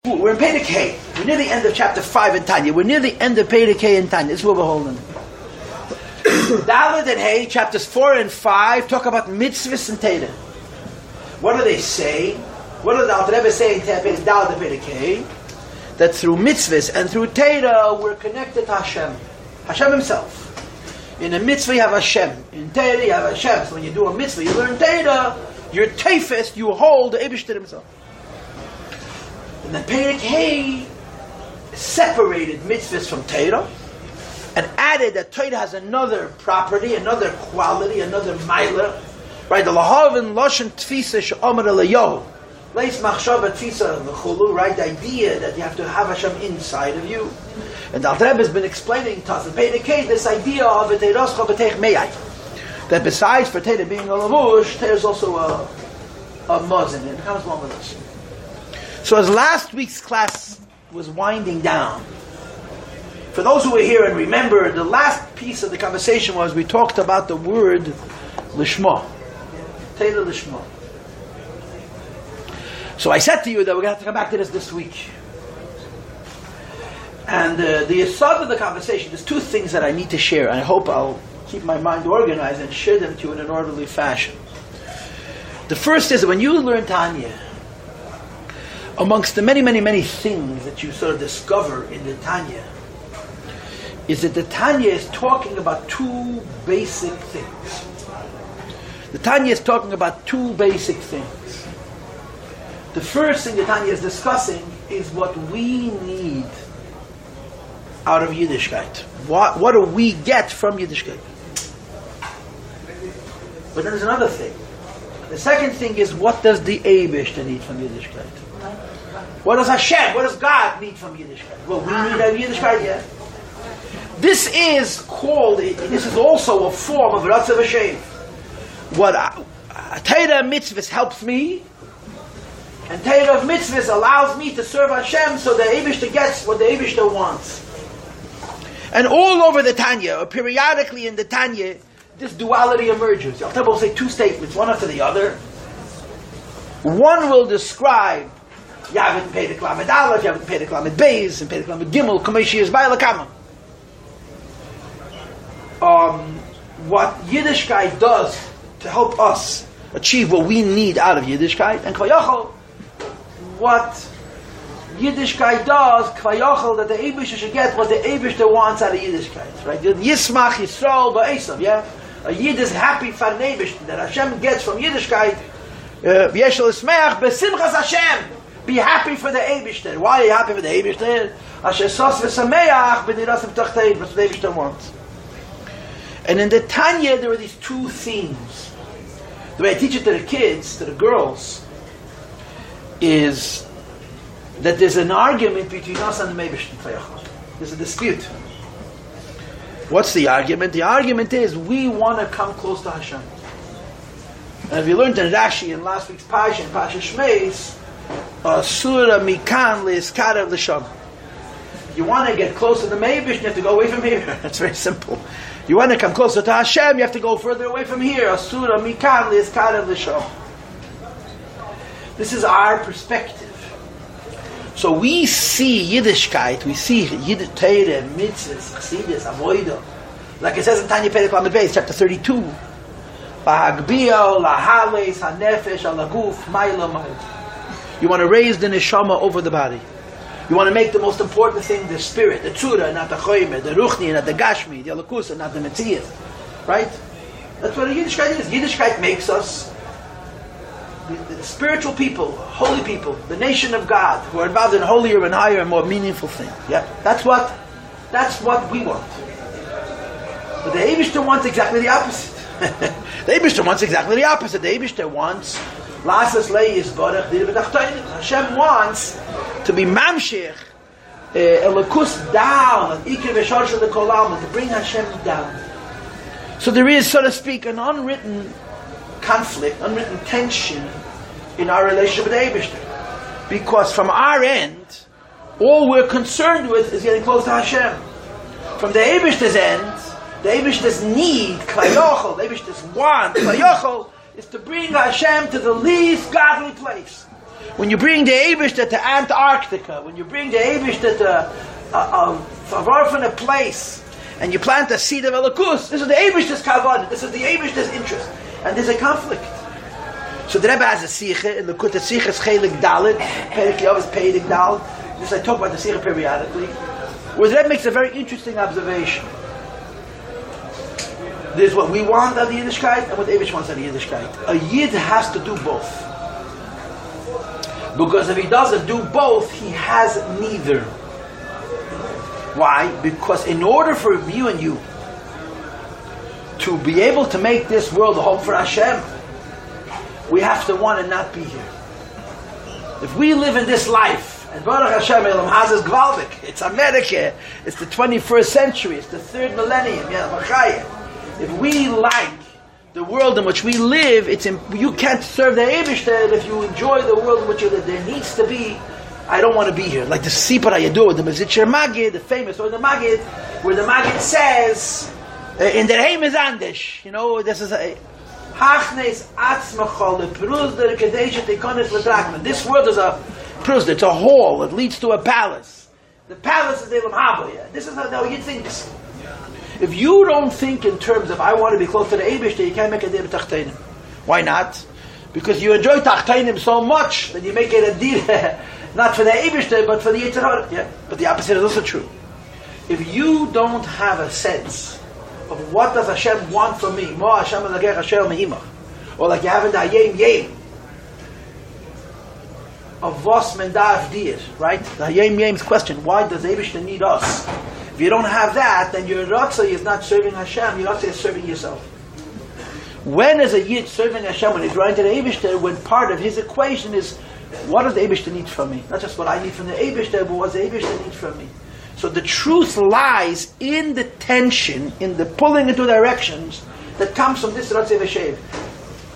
We're in Perek Hey. We're near the end of chapter 5 in Tanya. We're near the end of Perek Hey in Tanya. This is where we're holding. Dalet and Hey, chapters 4 and 5, talk about mitzvahs and Torah. What do they say? What does the Rebbe say in Dalet and Perek Hey? That through mitzvahs and through Torah, we're connected to Hashem. Hashem Himself. In a mitzvah you have Hashem. In Torah you have Hashem. So when you do a mitzvah, you learn Torah, you're teifest, you hold the Eibishter Himself. And then Perek Hey separated mitzvahs from Torah and added that Torah has another property, another quality, another maila. Right? The lahavin loshen tfisa she'omer le'yohu. Leis machshava tfisa l'chulu. Right? The idea that you have to have Hashem inside of you. And the Rebbe has been explaining to us in Perek Hey this idea of a teiroscha b'teich meyai. That besides for Torah being a lavush, Torah is also a mozin. It comes along with us. So as last week's class was winding down, for those who were here and remember, the last piece of the conversation was we talked about the word לשמה. Torah לשמה. So I said to you that we're going to have to come back to this week. And the yesod of the conversation, there's two things that I need to share. And I hope I'll keep my mind organized and share them to you in an orderly fashion. The first is that when you learn Tanya, amongst the many, many, many things that you sort of discover in the Tanya, is that the Tanya is talking about two basic things. The Tanya is talking about two basic things. The first thing the Tanya is discussing is what we need out of Yiddishkeit. What do we get from Yiddishkeit? But then there's another thing. The second thing is, what does the Eibishter need from Yiddishkeit? What does Hashem, what does God need from Yiddishkeit? Well, we need a Yiddishkeit, yeah. This is called, this is also a form of Ratzav Hashem. What Torah mitzvahs helps me, and Torah of mitzvahs allows me to serve Hashem so the Eibishter gets what the Eibishter wants. And all over the Tanya, or periodically in the Tanya, this duality emerges. I'll will say two statements, one after the other. One will describe you haven't paid the Klamet Aleph, you haven't paid the Klamet Beis, and paid the Klamet Gimel, Kameshi is Bailakama. What Yiddishkeit does to help us achieve what we need out of Yiddishkeit, and Kvayachol, what Yiddishkeit does, Kvayachol, that the Eibishter should get what the Eibishter wants out of Yiddishkeit. Right? Yismach Yisrael Ba'esav, yeah? A Yid is happy for the Eibishter, that Hashem gets from Yiddishkeit, V'yeshel Ismeach B'simchas Hashem. Be happy for the Eibishter. Why are you happy for the Eibishter? Asher sos v'sameach b'nirasim tachtei. That's what the Eibishter wants. And in the Tanya, there are these two themes. The way I teach it to the kids, to the girls, is that there's an argument between us and the Eibishter. There's a dispute. What's the argument? The argument is we want to come close to Hashem. And if you learned in Rashi in last week's Pasha, in Pasha Shmeis, Surah Mikan Le'Iskarav L'Sham. You want to get closer to the Meibish, you have to go away from here. That's very simple. You want to come closer to Hashem, you have to go further away from here. Surah Mikan Le'Iskarav L'Sham. This is our perspective. So we see Yiddishkeit, we see Torah, Mitzvahs, Chassidus, Avodah. Like it says in Tanya Perek Lamed Beis, chapter 32. Ba'hagbiyah, lahales, hanefesh, alaguf, ma'ila, ma'ila. You want to raise the neshama over the body. You want to make the most important thing the spirit, the tzura, not the choyme, the ruchni, not the gashmi, the alakusa, not the metzias. Right? That's what a Yiddishkeit is. Yiddishkeit makes us the spiritual people, holy people, the nation of God, who are involved in holier and higher and more meaningful things. Yeah, that's what we want. But the Eibishter wants exactly the opposite. The Eibishter wants exactly the opposite. The Eibishter wants Hashem wants to be mamshech, elakus down, to bring Hashem down. So there is, so to speak, an unwritten conflict, unwritten tension in our relationship with the Eibishter. Because from our end, all we're concerned with is getting close to Hashem. From the Eibishter's end, the Eibishter's need, Kvayochel, the Eibishter's want, Kvayochel, is to bring Hashem to the least godly place. When you bring the Eibishter to Antarctica, when you bring the Eibishter to far from a place, and you plant a seed of Elokus, this is the Eibishter's kavod, this is the Eibishter's interest, and there's a conflict. So the Rebbe has a Sikha, in the Kut Sikha is Chelik Dalit, Perek Yov is Peidik Dalit. This I talk about the Sikha periodically, where the Rebbe makes a very interesting observation. There's what we want out of the Yiddishkeit, and what Eivish wants out of the Yiddishkeit. A Yid has to do both. Because if he doesn't do both, he has neither. Why? Because in order for you and you to be able to make this world a home for Hashem, we have to want to not be here. If we live in this life, and Baruch Hashem Elam Hazes Gvaldik, it's America, it's the 21st century, it's the 3rd millennium, if we like the world in which we live, you can't serve the Eibishter if you enjoy the world in which you live. There needs to be, I don't want to be here. Like the Sipar Hayadu, the Mezitcher Magid, the famous, or the Magid, where the Magid says, in der Heim is Andish, this is a Hachnes Atzmachol, Pruzder Kadesha Tekonis Ladrakman. This world is a Pruzder, it's a hall, it leads to a palace. The palace is the Elam Haba. This is how you think this. If you don't think in terms of I want to be close to the Eibishter, you can't make a deal with Tachtainim. Why not? Because you enjoy Tachtainim so much that you make it a deal not for the Eibishter but for the Yetzer Hara. Yeah? But the opposite is also true. If you don't have a sense of what does Hashem want from me, Mo Hashem Elokech Asher Me'imach, or like you have in the Hayem Yem of Vos Mendav Dir, right? The Hayem Yem's question: why does the Eibishter need us? If you don't have that, then your Ratzah is not serving Hashem, your Ratzah is serving yourself. When is a Yid serving Hashem? When he's running to the Eibishter, when part of his equation is, what does the Eibishter need from me? Not just what I need from the Eibishter, but what does the Eibishter need from me? So the truth lies in the tension, in the pulling into directions that comes from this Ratzah V'Shev.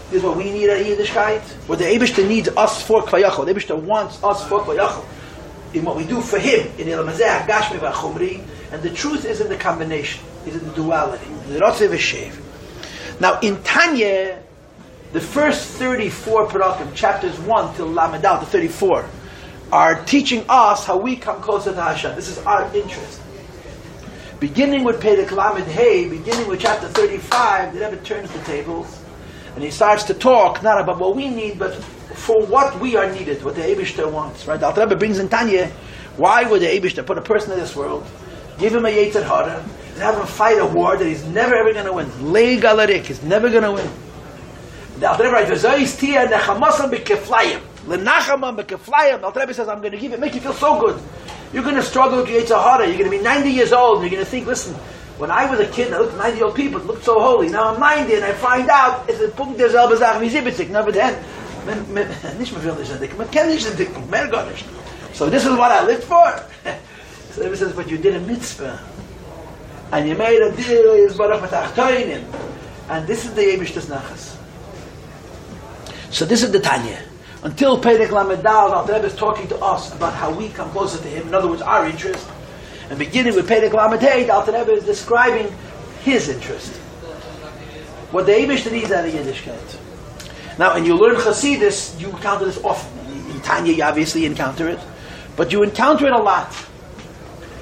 This is what we need at Yiddishkeit. What the Eibishter needs us for Kvayachol. The Eibishter wants us for Kvayachol. In what we do for him, in Elamazeh, Gashmi V'Chumri. And the truth is in the combination, is in the duality, the Ratzah V'Shev. Now in Tanya, the first 34 parakim, chapters 1 till Lamedal, the 34, are teaching us how we come closer to Hashem. This is our interest. Beginning with Perek Lamed Hey, beginning with chapter 35, the Rebbe turns the tables, and he starts to talk, not about what we need, but for what we are needed, what the Eibishter wants. Right? The Rebbe brings in Tanya, why would the Eibishter put a person in this world, give him a Yetzer Hara, and have him fight a war that he's never ever going to win. Lei Galarik, he's never going to win. The Alter Rebbe writes, "V'zois tia nechamasam b'keflayim, lenachamam b'keflayim." The Alter Rebbe says, "I'm going to give it, make you feel so good. You're going to struggle with your Yetzer Hara. You're going to be 90 years old, and you're going to think, listen, when I was a kid, and I looked at 90-year-old people, it looked so holy. Now I'm 90, and I find out it's a punkt der selbe Sache wie 70. Never then, nicht mehr will nicht entdecken. Man kann nicht entdecken, mehr gar nicht. So this is what I lived for." So Rebbe says, but you did a mitzvah, and you made a deal with Baruch V'Tachtoinim, and this is the Eibishter's Nachas. So this is the Tanya. Until Perek Lamedal, the Rebbe is talking to us about how we come closer to him. In other words, our interest. And beginning with Perek Lamed Hey, the Alter Rebbe is describing his interest. What the Eibishter needs out of Yiddishkeit. Now, and you learn Chassidus, you encounter this often. In Tanya, you obviously encounter it, but you encounter it a lot.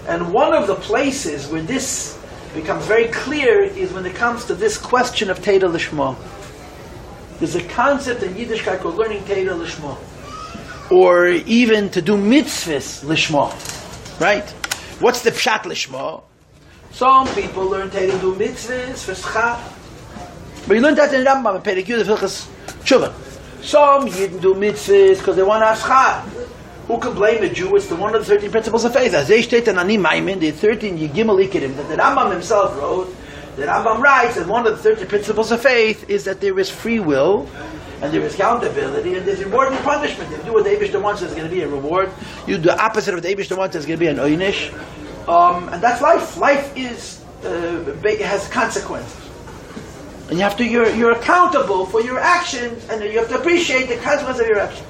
And one of the places where this becomes very clear is when it comes to this question of Teda Lishma. There's a concept in Yiddishkeit called learning Teda Lishma, or even to do mitzvahs Lishma. Right? What's the pshat Lishma? Some people learn Teda to do mitzvahs for schar. But you learn that in Rambam and Perek Yud Hilchos Tשובה. Some Yidden do mitzvahs because they want to have schar. Who can blame a Jew? It's the one of the 13 principles of faith. As they state in Ani Maimin, the 13 Yigimel Ikerim, that the Rambam himself wrote, the Rambam writes that one of the 13 principles of faith is that there is free will, and there is accountability, and there's reward and punishment. If you do what the Eibishter wants, there's going to be a reward. You do the opposite of what the Eibishter wants, there's going to be an oynish. And that's life. Life is has consequences. And you have to, you're accountable for your actions, and you have to appreciate the consequences of your actions.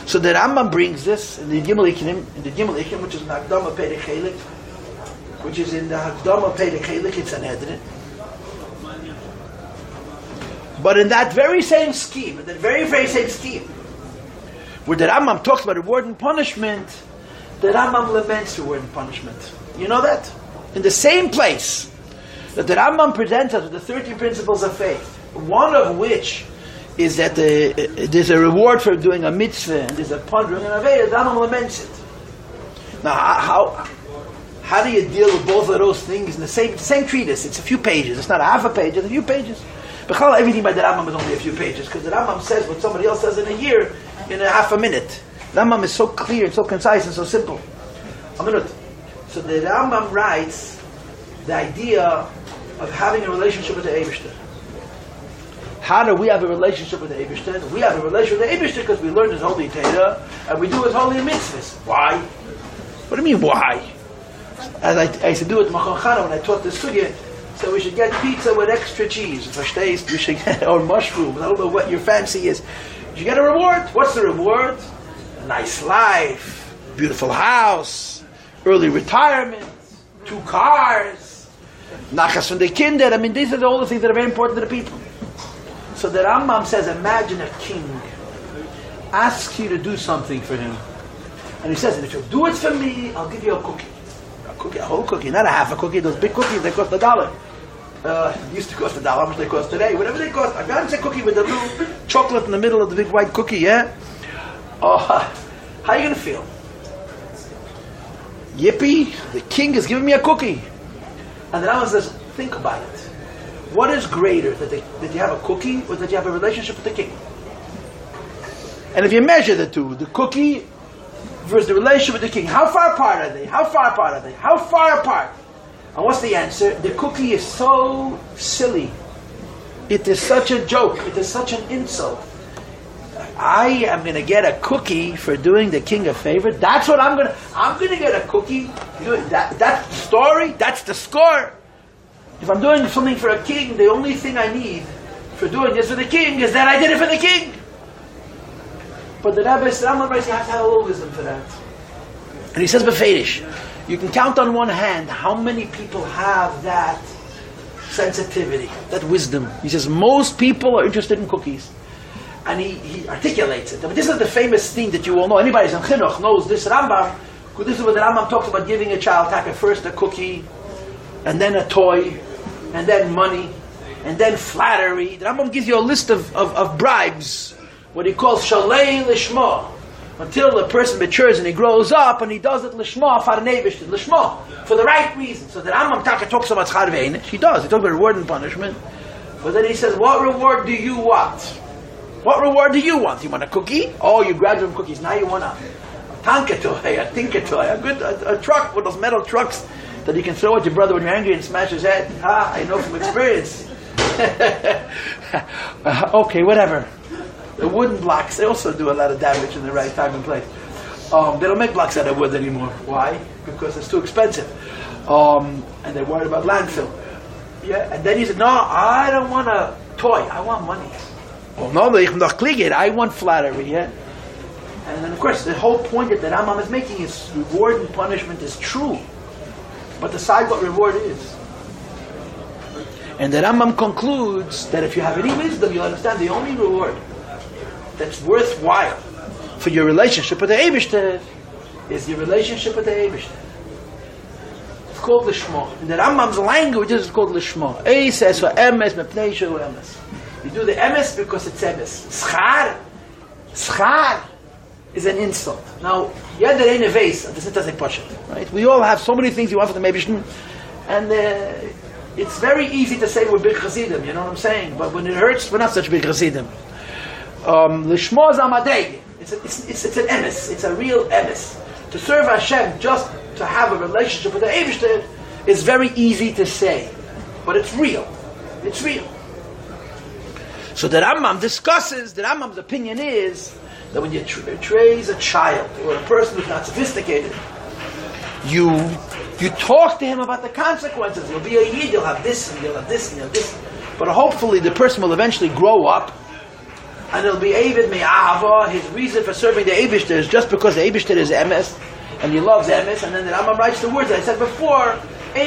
So the Rambam brings this in the Gimel Ikim, which is in the Hakdama Perek Chelik, which is in the Hakdama Perek Chelik, it's an Edrin. But in that very same scheme, where the Rambam talks about reward and punishment, the Rambam laments reward and punishment. You know that? In the same place that the Rambam presents us with the 13 principles of faith, one of which is that there's a reward for doing a mitzvah and there's a punishment and aveda, the Rambam laments it. Now, how do you deal with both of those things in the same treatise? It's a few pages. It's not a half a page, it's a few pages. But everything by the Rambam is only a few pages, because the Rambam says what somebody else says in a year in a half a minute. The Rambam is so clear, and so concise, and so simple. A minute. So the Rambam writes the idea of having a relationship with the Eibishter. How do we have a relationship with the Eibishter? We have a relationship with the Eibishter because we learn His holy Torah, and we do His holy mitzvahs. Why? What do you mean, why? As I used to do it at Machon Chana when I taught the sugya, so we should get pizza with extra cheese. If I stay, we should get, or mushrooms. I don't know what your fancy is. You should get a reward. What's the reward? A nice life, beautiful house, early retirement, 2 cars, nachas from the kinder. I mean, these are all the things that are very important to the people. So the Rambam says, imagine a king asks you to do something for him. And he says, and if you'll do it for me, I'll give you a cookie. A whole cookie, not a half a cookie. Those big cookies, they cost $1. Used to cost $1. How much they cost today? Whatever they cost. A fancy cookie with a little chocolate in the middle of the big white cookie, yeah? How are you going to feel? Yippee, the king is giving me a cookie. And the Rambam says, think about it. What is greater, that you have a cookie or that you have a relationship with the king? And if you measure the two, the cookie versus the relationship with the king, how far apart are they? How far apart are they? How far apart? And what's the answer? The cookie is so silly. It is such a joke. It is such an insult. I am going to get a cookie for doing the king a favor. That's what I'm going to get a cookie. You know, that's the story. That's the score. If I'm doing something for a king, the only thing I need for doing this for the king is that I did it for the king. But the Rebbe says, you have to have a little wisdom for that. And he says, Befedish, you can count on one hand how many people have that sensitivity, that wisdom. He says, most people are interested in cookies. And he articulates it. I mean, this is the famous thing that you all know. Anybody who's in Chinuch knows this Rambam. This is what the Rambam talks about, giving a child first a cookie, and then a toy, and then money, and then flattery. The Rambam gives you a list of bribes, what he calls shalei lishma, until the person matures and he grows up and he does it lishma farnevishtin, lishma, for the right reason. So the Rambam talks about schar ve'enish. He does. He talks about reward and punishment. But then he says, what reward do you want? What reward do you want? You want a cookie? Oh, you graduate from cookies. Now you want a tanka toy, a tinka toy, a truck with those metal trucks that you can throw at your brother when you're angry and smash his head. I know from experience. Okay, whatever. The wooden blocks, they also do a lot of damage in the right time and place. They don't make blocks out of wood anymore. Why? Because it's too expensive. And they're worried about landfill. Yeah, and then he said, no, I don't want a toy. I want money. Well, no, I want flattery. Yeah. And then, of course, the whole point that the Rambam is making is reward and punishment is true. But decide what reward is. And the Rambam concludes that if you have any wisdom, you'll understand the only reward that's worthwhile for your relationship with the Eibishter is your relationship with the Eibishter. It's called Lishma. In the Rambam's language, it's called Lishma. He says for emes, mepnei shehu emes. You do the emes because it's emes. Schar is an insult. Now, yeder ein vase, this doesn't push it, right? We all have so many things we want for the Eibishter, and it's very easy to say we're big chassidim, you know what I'm saying? But when it hurts, we're not such big chassidim. Lishma zamadei. It's an emes. It's a real emes. To serve Hashem, just to have a relationship with the Eibishter, is very easy to say, but it's real. It's real. So the Rambam discusses. The Rambam's opinion is that when you raise a child or a person who's not sophisticated, you talk to him about the consequences. You'll be a yid. You'll have this, and you'll have this, and you'll have this. But hopefully, the person will eventually grow up. And it'll be Eivid Me'ahava. His reason for serving the Eibishter is just because the Eibishter is emes, and he loves emes. And then the Rambam writes the words that I said before. Do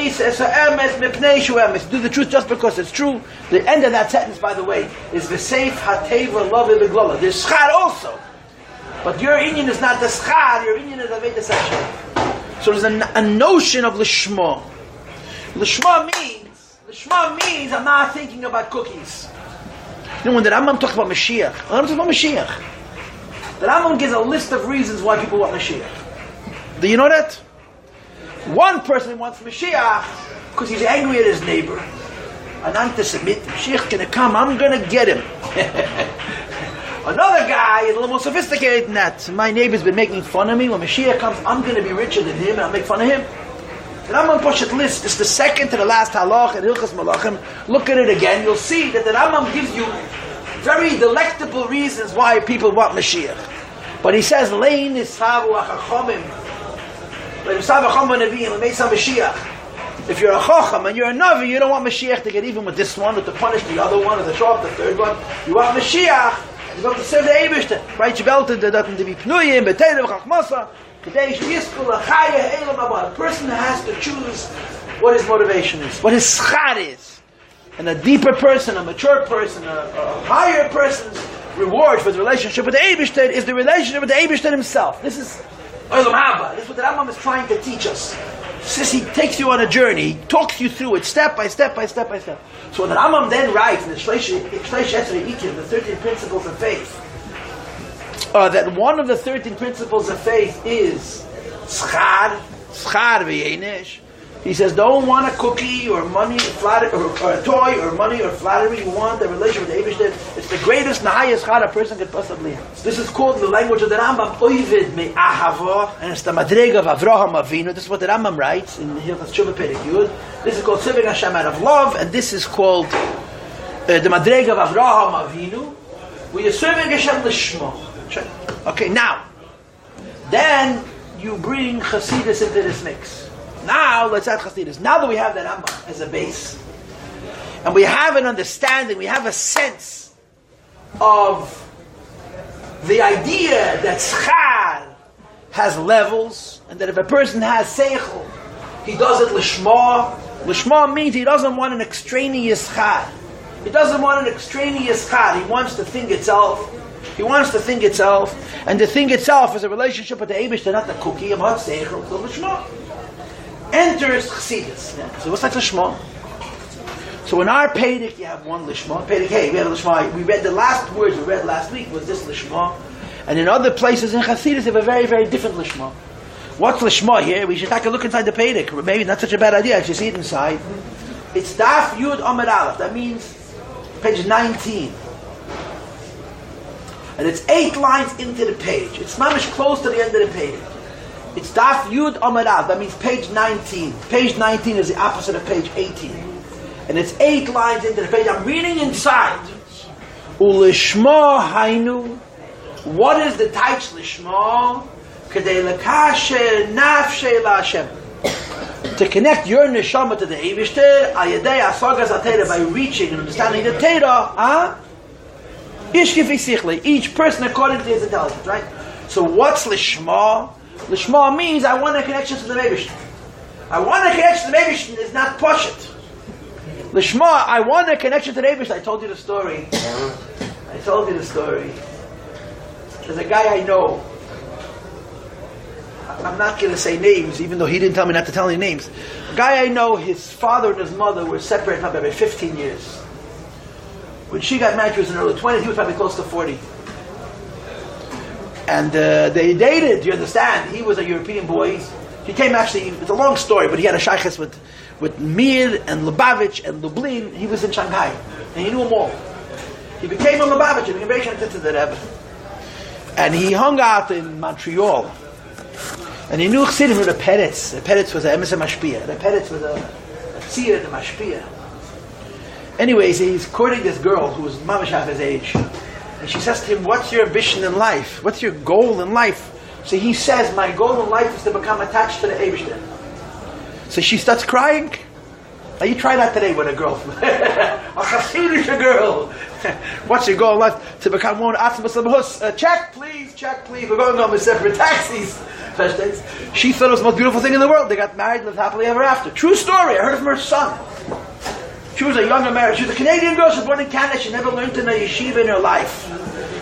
the truth just because it's true. The end of that sentence, by the way, is V'seif Hateva Love Beglala. There's schar also. But your Indian is not the schar, your Indian is Avodas Hashem. So there's a notion of Lishma. Lishma means I'm not thinking about cookies. You know, when the Rambam talks about Mashiach, the Rambam gives a list of reasons why people want Mashiach. Do you know that? One person wants Mashiach because he's angry at his neighbor. An anti-Semit. Mashiach gonna come, I'm gonna get him. Another guy is a little more sophisticated than that. My neighbor's been making fun of me. When Mashiach comes, I'm gonna be richer than him and I'll make fun of him. The Rambam Poshet list is the second to the last halach in Hilchos Malachim. Look at it again. You'll see that the Rambam gives you very delectable reasons why people want Mashiach. But he says, Lein Nisavu Achachomim. If you're a Chacham and you're a Navi, you don't want Mashiach to get even with this one, or to punish the other one, or to show up the third one. You want Mashiach, you want to serve the Eibishter. Right? You belt to be Pnuyim, B'Teirav, Chachmasa. A person has to choose what his motivation is, what his schar is. And a deeper person, a mature person, a higher person's reward for the relationship with the Eibishter is the relationship with the Eibishter himself. This is Olam Haba. This is what the Rambam is trying to teach us. Since he takes you on a journey, he talks you through it step by step by step by step. So the Rambam then writes in the Shleish Etzrei Ikim, the 13 principles of faith, that one of the 13 principles of faith is schar v'yenesh. He says, don't want a cookie or money, or a toy or money or flattery. You want the relation with the Eibishter. It's the greatest and highest schar a person could possibly have. This is called in the language of the Rambam Oivid me'ahava, and it's the madrega of Avraham Avinu. This is what the Rambam writes in Hilchos Tשובה Perek Yud. This is called serving Hashem out of love, and this is called the madrega of Avraham Avinu, where you're serving Hashem l'shma. Okay, now, then you bring Chassidus into this mix. Now, let's add Chassidus. Now that we have that Rambam as a base, and we have an understanding, we have a sense of the idea that schar has levels, and that if a person has seichel, he does it l'shma. L'shma means he doesn't want an extraneous schar. He doesn't want an extraneous schar. He wants the thing itself. He wants the thing itself, and the thing itself is a relationship with the Eibishter, not the cookie. I'm not seichel, so l'shma. Enters Chassidus. Yeah. So what's like Lishma? So in our Perek you have one Lishma. Perek, hey, we have Lishma. We read the last words we read last week was this Lishma. And in other places in Chassidus they have a very, very different Lishma. What's Lishma here? We should take a look inside the Perek. Maybe not such a bad idea. I should see it inside. It's Daf Yud Amud Aleph. That means page 19. And it's 8 lines into the page. It's mamish close to the end of the page. It's Daf Yud Amud Aleph. That means page 19. Page 19 is the opposite of page 18. And it's 8 lines into the page. I'm reading inside. Ulishma Hainu. What is the taich Lishma? Kedei lekasher nafshei laHashem. To connect your neshama to the Eibishter, al yedei asagas HaTorah, by reaching and understanding the Torah, each person according to his intelligence, right? So what's Lishma? Lishma means I want a connection to the Eibishter. I want a connection to the Eibishter is not Poshet. Lishma, I want a connection to the Eibishter. I told you the story. There's a guy I know. I'm not going to say names, even though he didn't tell me not to tell any names. A guy I know, his father and his mother were separated for about 15 years. When she got married, she was in her early 20s. He was probably close to 40. And they dated, you understand. He was a European boy. He came actually, it's a long story, but he had a shaykhis with Mir and Lubavitch and Lublin. He was in Shanghai. And he knew them all. He became a Lubavitch and became to the Rebbe. And he hung out in Montreal. And he knew Chassidim with the Peretz. The Peretz was a Emes Mashpia. The Peretz was a Tzir and a Mashpia. Anyways, he's courting this girl who was mamash half his age. And she says to him, what's your ambition in life? What's your goal in life? So he says, my goal in life is to become attached to the Eibishter. So she starts crying. Now you try that today with a girl. A Chassidish girl. What's your goal in life? To become one Atzmos. Check please. We're going on with separate taxis. She thought it was the most beautiful thing in the world. They got married, lived happily ever after. True story. I heard it from her son. She was a younger married. She was a Canadian girl. She was born in Canada. She never learned in a yeshiva in her life.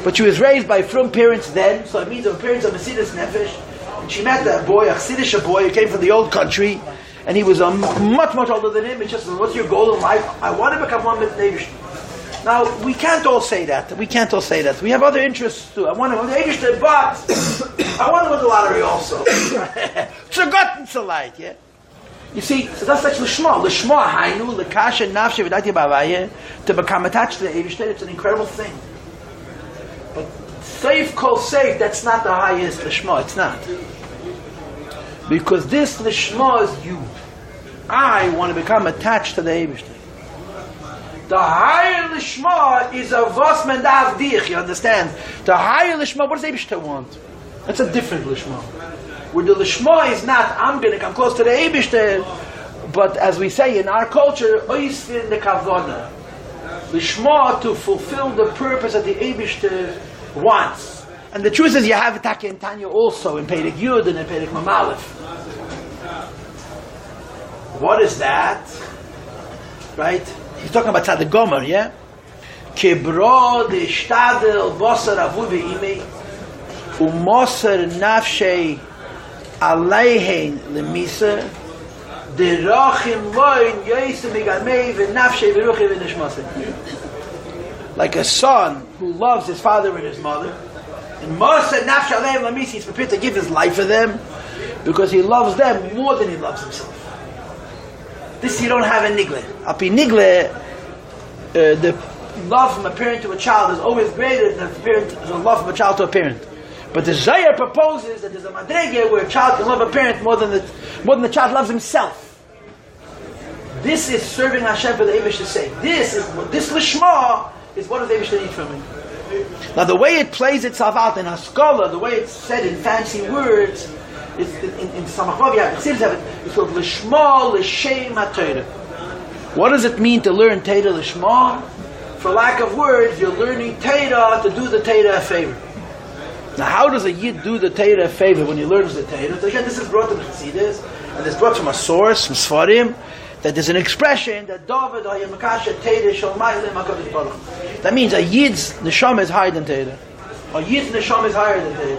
But she was raised by frum parents then, so it means her parents are Mesidas Nefesh. And she met that boy, a Chassidish boy, who came from the old country, and he was much, much older than him. And she said, what's your goal in life? I want to become one with Nevish. Now, we can't all say that. We have other interests too. I want to go to Nevish, but I want to win the lottery also. It's a light, yeah? You see, so that's like Lishma. Lishma, Hainu, Lekasha, Nafshe, V'dati Bavaye, to become attached to the Eivish, it's an incredible thing. But safe, kol safe, that's not the highest Lishma, it's not. Because this Lishma is you. I want to become attached to the Eivish. The higher Lishma is a Vosman Davdich, you understand? The higher Lishma, what does Eivish want? That's a different Lishma. Where the Lishma is not, I'm going to come close to the Eibishter, but as we say in our culture, Oisvin the Kavona. Lishma, to fulfill the purpose that the Eibishter wants. And the truth is, you have Taka in Tanya also, in Perek Yud and in Perek Mamalef. What is that? Right? He's talking about Tzaddik Gomer, yeah? Kibro de Shtadel Vosar Avu Ve'imei Umoser Nafshei Aleihen Lemisa Derachim Loin Yoisem Igamei V'Nafshei V'Ruchim V'Nishmasa. Like a son who loves his father and his mother, and Moser Nafshei Aleihen Lemisa, he's prepared to give his life for them because he loves them more than he loves himself. This you don't have in Nigle. Api Nigle, the love from a parent to a child is always greater than the love from a child to a parent. But the Zayar proposes that there's a madrege where a child can love a parent more than the child loves himself. This is serving Hashem for the Eivish to say. This Lishma is what does Eivish need from him. Now the way it plays itself out in Haskalah, the way it's said in fancy words, it's in Samachvav, it's called Lishma L'Shem HaTorah. What does it mean to learn Torah Lishma? For lack of words, you're learning Torah to do the Torah a favor. Now, how does a Yid do the Torah a favor when he learns the Torah? So again, this is brought to the Chassidus, and it's brought from a source, from Sfarim, that there's an expression that David HaYamakasha Torah Shalma'ilem HaKadosh Baruch. That means a Yid's neshama is higher than Torah. A Yid's neshama is higher than Torah.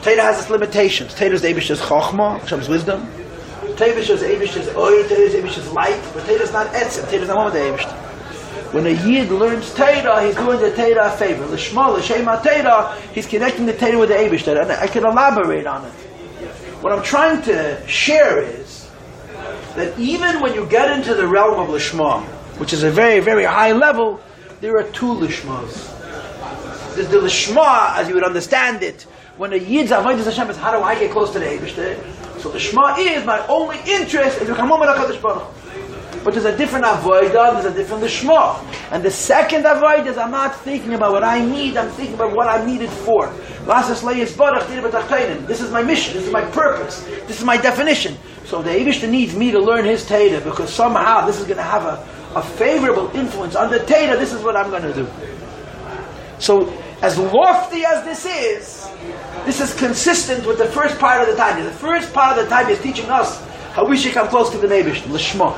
Torah has its limitations. Torah is the Eibish's Chochmah, Hashem's wisdom. Torah is the Eibish's Oy, Torah is the Eibish's light, but Torah is not Etzem. Torah is not one with the Eibish. When a Yid learns Torah, he's doing the Torah a favor. L'shma, l'shem ha-Torah, he's connecting the Torah with the Eibishter. And I can elaborate on it. What I'm trying to share is that even when you get into the realm of L'shma, which is a very, very high level, there are two L'shmas. There's the L'shma, as you would understand it, when a Yid's avodas Hashem is, how do I get close to the Eibishter? So L'shma is, my only interest is to come home with HaKadosh Baruch. But there's a different avodah, there's a different lishma. And the second avodah is I'm not thinking about what I need, I'm thinking about what I'm needed for. This is my mission, this is my purpose, this is my definition. So the Eibishter needs me to learn his Torah because somehow this is going to have a favorable influence on the Torah. This is what I'm going to do. So as lofty as this is consistent with the first part of the Tanya. The first part of the Tanya is teaching us how we should come close to the Eibishter, lishma.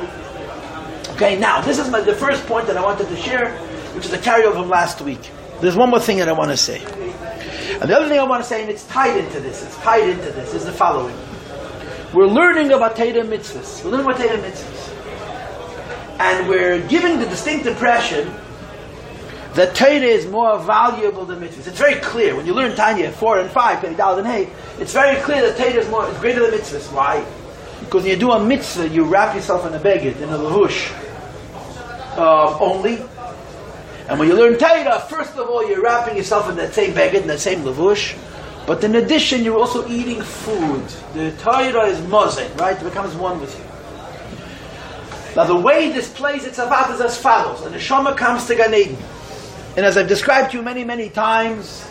Okay, now, this is the first point that I wanted to share, which is a carryover from last week. There's one more thing that I want to say. And the other thing I want to say, and it's tied into this, is the following. We're learning about Torah mitzvahs. And we're giving the distinct impression that Torah is more valuable than mitzvahs. It's very clear. When you learn Tanya 4 and 5, Perek Daled and Hey, it's very clear that Torah is greater than mitzvahs. Why? Because when you do a mitzvah, you wrap yourself in a beged, in a levush. Only. And when you learn Torah, first of all, you're wrapping yourself in that same beged, in that same levush. But in addition, you're also eating food. The Torah is mozen, right? It becomes one with you. Now, the way this plays itself out is as follows. And the Neshama comes to Gan Eden. And as I've described to you many, many times,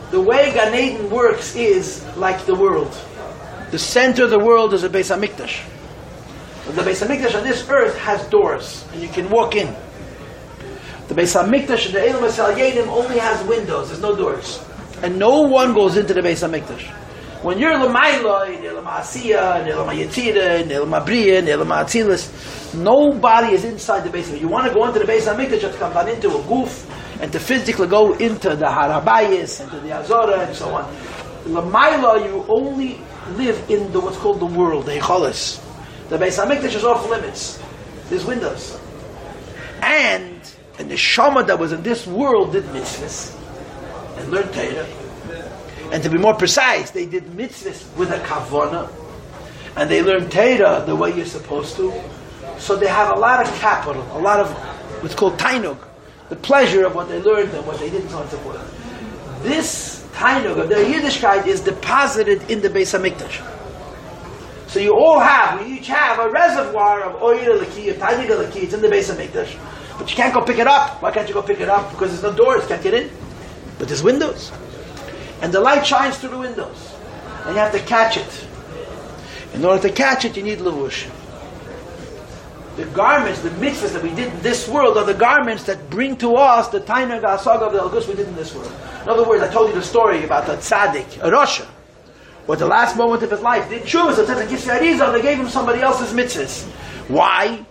the way Gan Eden works is like the world. The center of the world is a Beis HaMikdash. The Beis HaMikdash on this earth has doors, and you can walk in. The Beis HaMikdash in the Elam HaSalyenim only has windows, there's no doors. And no one goes into the Beis HaMikdash. When you're L'mayla, in Elam HaAsiyah, in Elam HaYetzirah, in Elam HaBriyah, in Elam HaAtzilas, nobody is inside the Beis HaMikdash. You want to go into the Beis HaMikdash, you have to come down into a goof, and to physically go into the Harabayis, into the Azora, and so on. Lamaila, you only live in the what's called the world, the Eicholis. The Beis HaMikdash is off limits. There's windows. And the Neshama that was in this world did mitzvahs and learned Torah. And to be more precise, they did mitzvahs with a kavana, and they learned Torah the way you're supposed to. So they have a lot of capital, a lot of what's called tainug, the pleasure of what they learned and what they didn't, so on and so forth. This tainug of their Yiddishkeit is deposited in the Beis HaMikdash. So you all have, we each have a reservoir of oil eliki, of tainug eliki. It's in the Beis HaMikdash, but you can't go pick it up. Why can't you go pick it up? Because there's no doors, can't get in. But there's windows, and the light shines through the windows, and you have to catch it. In order to catch it, you need levush. The garments, the mitzvahs that we did in this world are the garments that bring to us the tainug ha'asaga of the Algus we did in this world. In other words, I told you the story about a tzaddik, a Rasha, where the last moment of his life did tshuva, so it says in Kisvei Arizal, they gave him somebody else's mitzvahs. Why?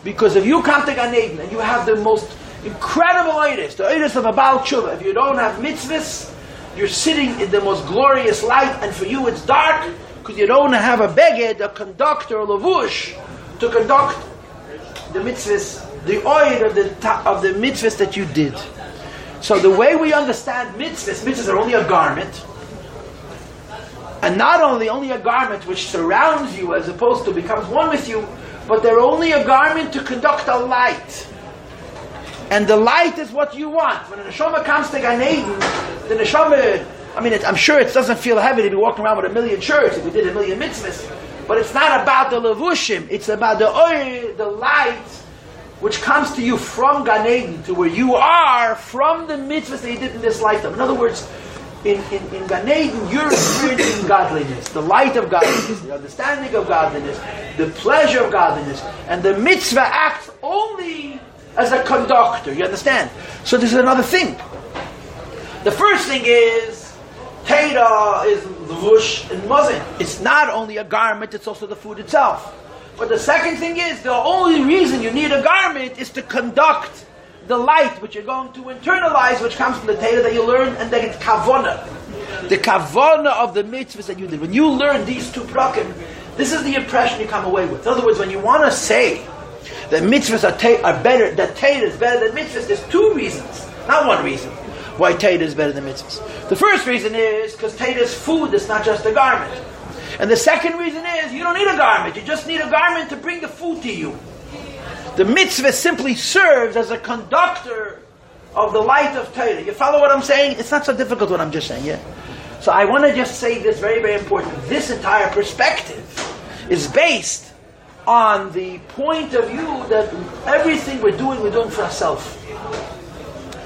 Because if you come to Gan Eden and you have the most incredible itis, the itis of a Baal tshuva, if you don't have mitzvahs, you're sitting in the most glorious light, and for you it's dark, because you don't have a beged, a conductor, a lavush, to conduct the mitzvahs, the oil of the mitzvahs that you did. So the way we understand mitzvahs are only a garment, and not only a garment which surrounds you as opposed to becomes one with you, but they're only a garment to conduct a light. And the light is what you want. When a neshama comes to Gan Eden, the neshama, I'm sure it doesn't feel heavy to be walking around with a million shirts if we did a million mitzvahs. But it's not about the levushim. It's about the oil, the light, which comes to you from Gan Eden to where you are from the mitzvahs that you did in this lifetime. In other words, in Gan Eden, you're experiencing godliness, the light of godliness, the understanding of godliness, the pleasure of godliness, and the mitzvah acts only as a conductor. You understand? So this is another thing. The first thing is Torah is levush and mazin. It's not only a garment, it's also the food itself. But the second thing is, the only reason you need a garment is to conduct the light which you're going to internalize, which comes from the Torah that you learn, and then it's kavana. The kavana of the mitzvahs that you did. When you learn these two prakim, this is the impression you come away with. In other words, when you want to say that mitzvahs are better, that Torah is better than mitzvahs, there's two reasons, not one reason, why Torah is better than mitzvahs. The first reason is because Torah is food, it's not just a garment. And the second reason is you don't need a garment, you just need a garment to bring the food to you. The mitzvah simply serves as a conductor of the light of Torah. You follow what I'm saying? It's not so difficult what I'm just saying, yeah? So I want to just say this very, very important. This entire perspective is based on the point of view that everything we're doing for ourselves.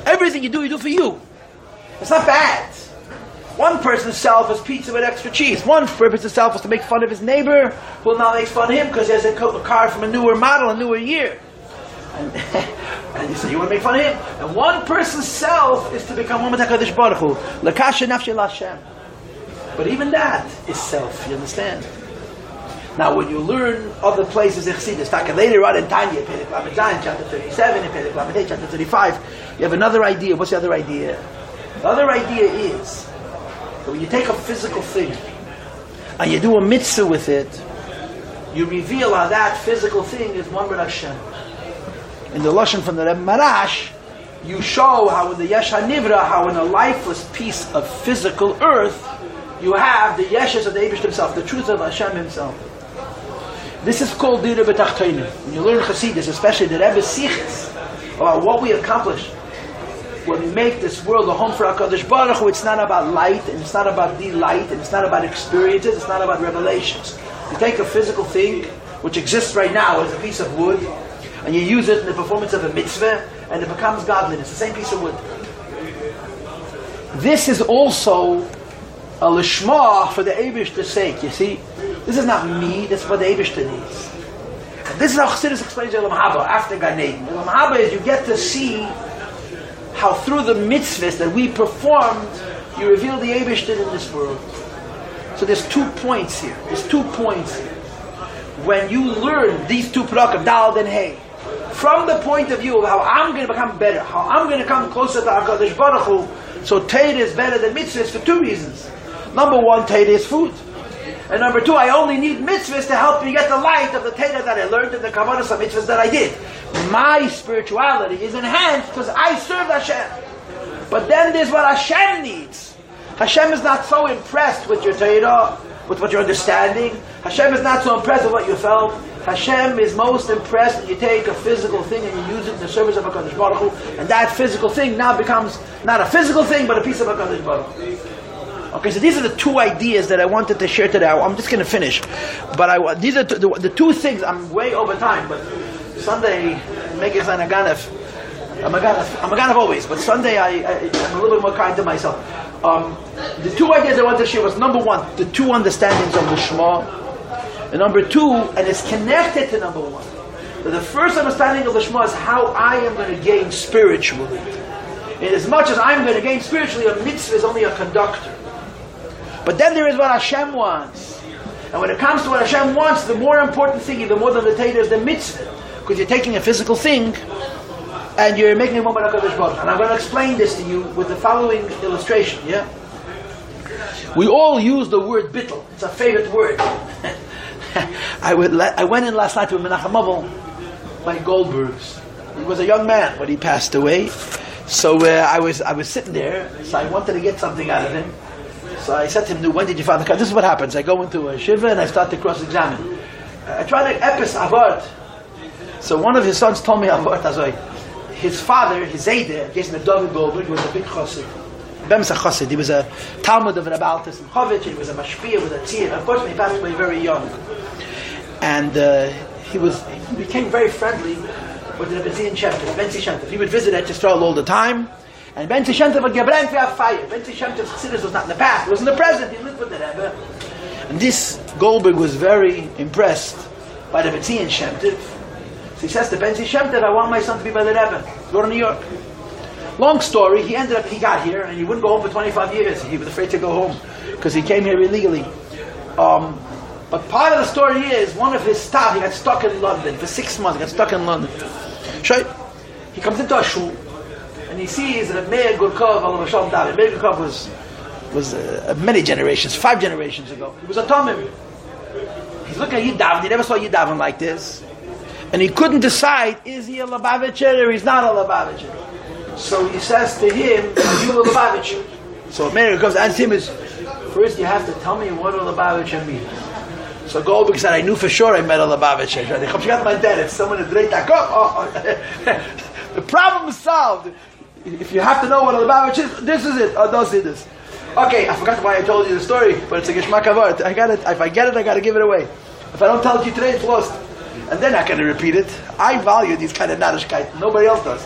Everything you do for you. It's not bad. One person's self is pizza with extra cheese. One person's self is to make fun of his neighbor, who will now make fun of him because he has a car from a newer model, a newer year. And you say you want to make fun of him. And one person's self is to become one with HaKadosh Baruch Hu. L'kasha nafshi l'Hashem. But even that is self, you understand? Now when you learn other places in Chassidus, later on in Tanya Perek chapter 37, in Perek chapter 35, you have another idea. What's the other idea? The other idea is that when you take a physical thing and you do a mitzvah with it, you reveal how that physical thing is one with Hashem. In the Lashon from the Rebbe Marash, you show how in the Yesh HaNivra, how in a lifeless piece of physical earth, you have the Yeshes of the Eibush himself, the truth of Hashem himself. This is called Dira B'Tachtonim. When you learn Chassidus, especially the Rebbe's Sichos, about what we accomplish when we make this world a home for HaKadosh Baruch Hu, it's not about light, and it's not about delight, and it's not about experiences, it's not about revelations. You take a physical thing, which exists right now as a piece of wood, and you use it in the performance of a mitzvah, and it becomes godliness, the same piece of wood. This is also a lishma for the Eibishter's sake, you see? This is not me, this is what the Eibishter needs. And this is how Chassidus explains Olam Haba, after Gan Eden. Olam Haba is you get to see how through the mitzvahs that we performed, you reveal the Eibishter in this world. So there's 2 points here. When you learn these two prakim, Dal and Hey, from the point of view of how I'm going to become better, how I'm going to come closer to HaKadosh Baruch Hu. So Torah is better than mitzvahs for two reasons. Number one, Torah is food. And number two, I only need mitzvahs to help me get the light of the Torah that I learned and the kavanas of mitzvahs that I did. My spirituality is enhanced because I serve Hashem. But then there's what Hashem needs. Hashem is not so impressed with your Torah, with what you're understanding. Hashem is not so impressed with what you felt. Hashem is most impressed when you take a physical thing and you use it in the service of HaKadosh Baruch Hu, and that physical thing now becomes not a physical thing, but a piece of HaKadosh Baruch Hu. Okay, so these are the two ideas that I wanted to share today. I'm just going to finish. But these are the two things. I'm way over time, but Sunday, make it I'm a ganef always, but Sunday I'm a little bit more kind to myself. The two ideas I wanted to share was, number one, the two understandings of Lishma, and number two, and it's connected to number one. So the first understanding of Lishma is how I am going to gain spiritually. And as much as I'm going to gain spiritually, a mitzvah is only a conductor. But then there is what Hashem wants. And when it comes to what Hashem wants, the more important thing, even more than the Torah, is the mitzvah. Because you're taking a physical thing and you're making it more by HaKadosh Baruch Hu. And I'm going to explain this to you with the following illustration, yeah? We all use the word bittul. It's a favorite word. I went in last night to Menachem Abel by Goldberg's. He was a young man when he passed away. So I was sitting there, so I wanted to get something out of him. So I said to him, when did you find the car? This is what happens. I go into a shiva and I start to cross-examine. I try to epis avart. So one of his sons told me avart azoi. His father, his Zayde, David Goldberg, was a big chassid. He was a Talmud of Rabbi Altis and Chovich, he was a mashpia, was a tzir. Unfortunately, he passed away very young. And he became very friendly with the Ben Shem. He would visit at Yisrael all the time. And Ben Shem would get brand for fire. Ben Shem's chassidus was not in the past, it was in the present. He lived with the Rebbe. And this Goldberg was very impressed by the Ben Shem. So he says to Ben Shem, I want my son to be by the Rebbe. Go to New York. Long story, he got here and he wouldn't go home for 25 years. He was afraid to go home because he came here illegally. But part of the story is, one of his staff, he got stuck in London for 6 months. He got stuck in London. He comes into a shul and he sees that Meir Gurkov, Meir Gurkov was many generations, 5 generations ago. He was a Tomim. He's looking at Yidavon. He never saw Yidavon like this. And he couldn't decide, is he a Lubavitcher or he's not a Lubavitcher? So he says to him, are you a Lubavitcher? So Meir comes and asks him, first you have to tell me what a Lubavitcher means. So Goldberg said, I knew for sure I met a Lubavitcher. If someone had read that, the problem is solved. If you have to know what a Lubavitcher is, this is it. Don't see this. Okay, I forgot why I told you the story, but it's a Geshmak Avart. I got it. If I get it, I got to give it away. If I don't tell it to you today, it's lost. And they're not going to repeat it. I value these kind of narishkeit. Nobody else does.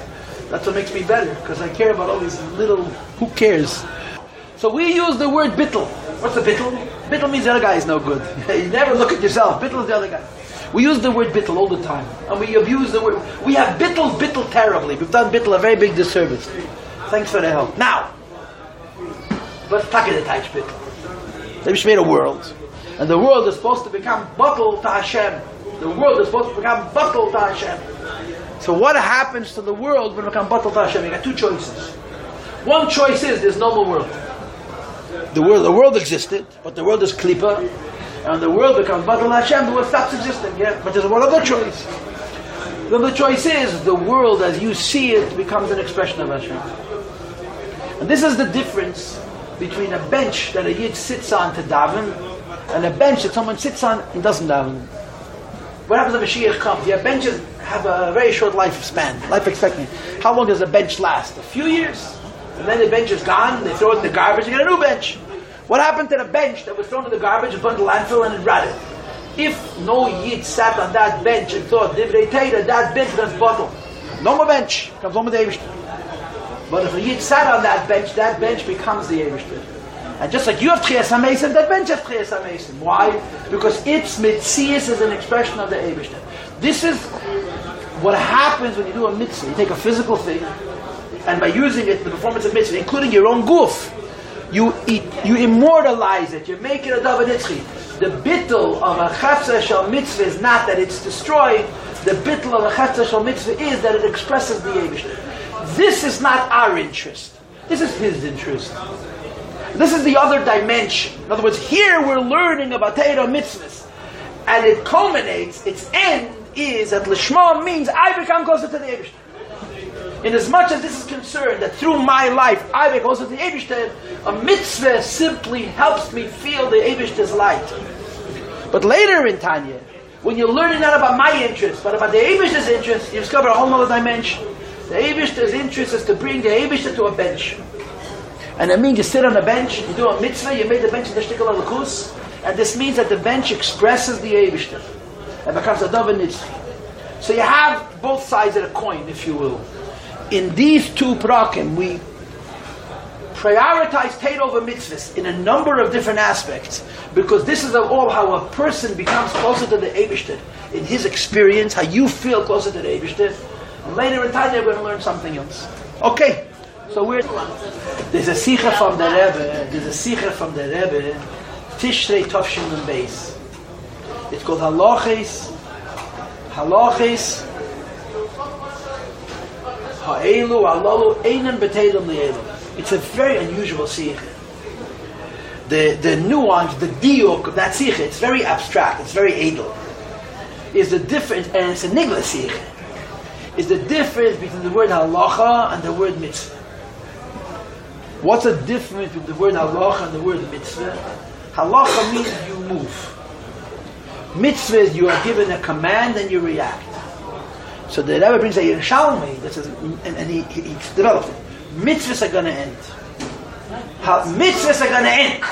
That's what makes me better, because I care about all these little, who cares? So we use the word bittul. What's the bittul? Bittul means the other guy is no good. You never look at yourself. Bittul is the other guy. We use the word bittul all the time. And we abuse the word. We have bittul terribly. We've done bittul a very big disservice. Thanks for the help. Now, let's talk the touch bittul. They made a world. And the world is supposed to become bittul to Hashem. The world is supposed to become bittul to Hashem. So what happens to the world when it becomes bittul to Hashem? You got two choices. One choice is there's no more world. The world existed, but the world is klipa, and the world becomes bittul to Hashem. The world stops existing. Yeah, but there's one other choice. The other choice is the world, as you see it, becomes an expression of Hashem. And this is the difference between a bench that a yid sits on to daven, and a bench that someone sits on and doesn't daven. What happens if a Mashiach comes? Yeah, benches have a very short lifespan, life expectancy. How long does a bench last? A few years. And then the bench is gone, they throw it in the garbage, and get a new bench. What happened to the bench that was thrown in the garbage and put in the landfill and it rotted? If no yid sat on that bench and thought, Divrei Torah, that bench was bottled. No more bench. Comes home with the Eibishter. But if a yid sat on that bench becomes the Eibishter. And just like you have Tchias HaMesim, that bench has Tchias HaMesim. Why? Because its Metzias is an expression of the Eibishter. This is what happens when you do a mitzvah. You take a physical thing, and by using it, the performance of mitzvah, including your own goof, you immortalize it. You make it a davar nitzchi. The bittul of a chafsa shel mitzvah is not that it's destroyed. the bittul of the chetzer shel mitzvah is that it expresses the Eibishter. This is not our interest. This is his interest. This is the other dimension. In other words, here we're learning about Torah mitzvahs, and it culminates, its end is that Lishma means I become closer to the Eibishter. In as much as this is concerned that through my life I become closer to the Eibishter, a mitzvah simply helps me feel the Eibishter's light. But later in Tanya, when you're learning not about my interest, but about the Eibishter's interest, you discover a whole other dimension. The Eibishter's interest is to bring the Eibishter to a bench. And it means you sit on a bench, you do a mitzvah, you made the bench in the shtickle halakus, and this means that the bench expresses the Eibishter. It becomes a dove nitzchi. So you have both sides of the coin, if you will. In these two prakim, we prioritize Torah over mitzvahs in a number of different aspects, because this is all how a person becomes closer to the Eibishter in his experience, how you feel closer to the Eibishter. And later in Tanya, we're going to learn something else. Okay, so there's a sikha from the Rebbe. Tishrei Tovshin and Beis. It's called Halachis. Ha'elu Alalu Einan B'Teilum Li'elu. It's a very unusual sikha. The nuance, the diuk of that sikha, it's very abstract, it's very edel. Is the difference, and it's a nigla sikha, is the difference between the word halacha and the word mitzvah. What's the difference between the word halacha and the word mitzvah? Halacha means you move. Mitzvah is you are given a command and you react. So the Rebbe brings a Yerushalmi that says, and he developed it. Mitzvahs are going to end. Mitzvahs are going to end.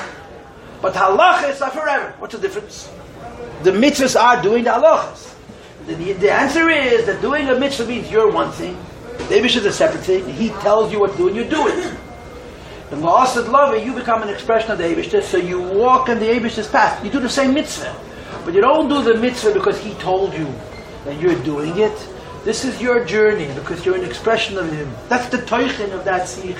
But halachas are forever. What's the difference? The mitzvahs are doing the halachas. The answer is that doing a mitzvah means you're one thing. The Eibush is a separate thing. He tells you what to do and you do it. In La'asad Lava, you become an expression of the Eibush, so you walk in the Eibush's path. You do the same mitzvah. But you don't do the mitzvah because he told you that you're doing it. This is your journey because you're an expression of him. That's the toichin of that sikh.